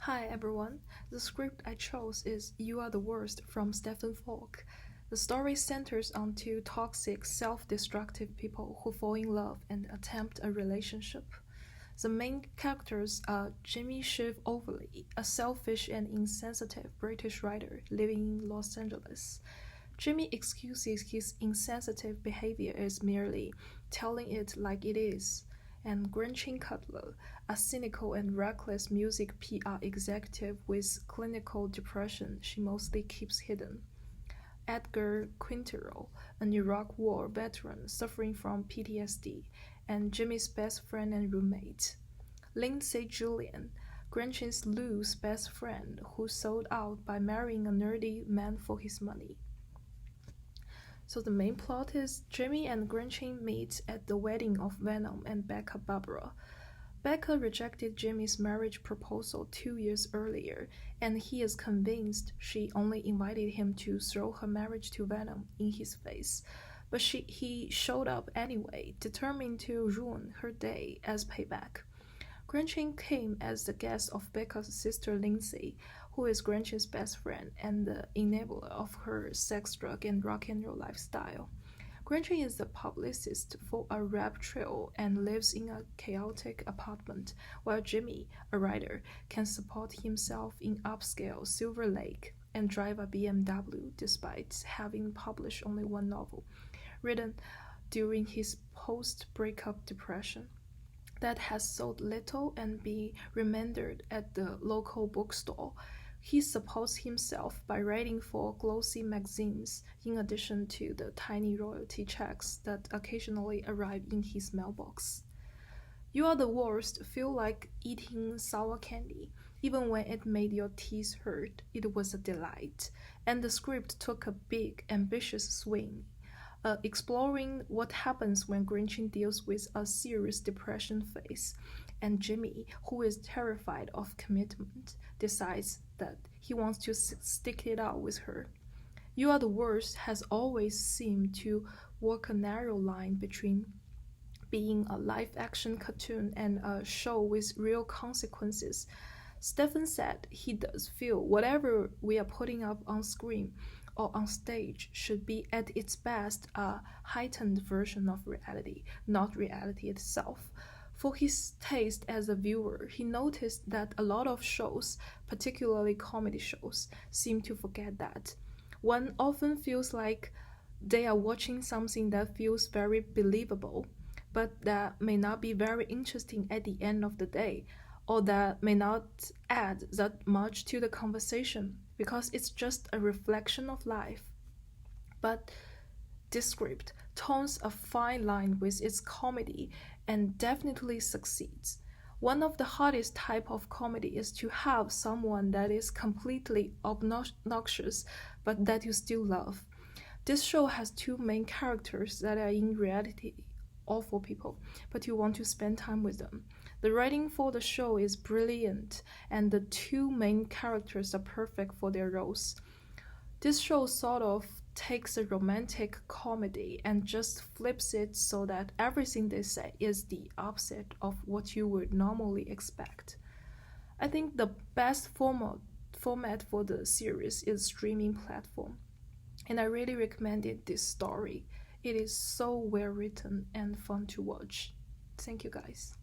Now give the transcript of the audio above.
Hi everyone, the script I chose is You Are the Worst from Stephen Falk. The story centers on two toxic, self-destructive people who fall in love and attempt a relationship. The main characters are Jimmy Shiv Overly, a selfish and insensitive British writer living in Los Angeles. Jimmy excuses his insensitive behavior as merely telling it like it is, and Gretchen Cutler, a cynical and reckless music PR executive with clinical depression she mostly keeps hidden. Edgar Quintero, an Iraq War veteran suffering from PTSD, and Jimmy's best friend and roommate. Lindsay Julian, Gretchen's loose best friend who sold out by marrying a nerdy man for his money. So the main plot is Jimmy and Gretchen meet at the wedding of Venom and Becca Barbara. Becca rejected Jimmy's marriage proposal 2 years earlier, and he is convinced she only invited him to throw her marriage to Venom in his face. But he showed up anyway, determined to ruin her day as payback. Gretchen came as the guest of Becca's sister Lindsay, who is Gretchen's best friend and the enabler of her sex, drug, and rock and roll lifestyle. Gretchen is the publicist for a rap trio and lives in a chaotic apartment, while Jimmy, a writer, can support himself in upscale Silver Lake and drive a BMW despite having published only one novel, written during his post-breakup depression that has sold little and be remanded at the local bookstore. He supports himself by writing for glossy magazines, in addition to the tiny royalty checks that occasionally arrive in his mailbox. You Are the Worst feel like eating sour candy. Even when it made your teeth hurt, it was a delight, and the script took a big, ambitious swing exploring what happens when Gretchen deals with a serious depression phase, and Jimmy, who is terrified of commitment, decides that he wants to stick it out with her. You Are the Worst has always seemed to walk a narrow line between being a live action cartoon and a show with real consequences. Stephen said he does feel whatever we are putting up on screen or on stage should be at its best a heightened version of reality, not reality itself. For his taste as a viewer, he noticed that a lot of shows, particularly comedy shows, seem to forget that. One often feels like they are watching something that feels very believable, but that may not be very interesting at the end of the day, or that may not add that much to the conversation because it's just a reflection of life. But this script tones a fine line with its comedy and definitely succeeds. One of the hardest type of comedy is to have someone that is completely obnoxious but that you still love. This show has two main characters that are in reality awful people, but you want to spend time with them. The writing for the show is brilliant, and the two main characters are perfect for their roles. This show sort of takes a romantic comedy and just flips it so that everything they say is the opposite of what you would normally expect. I think the best format for the series is streaming platform, and I really recommended this story. It is so well written and fun to watch. Thank you guys.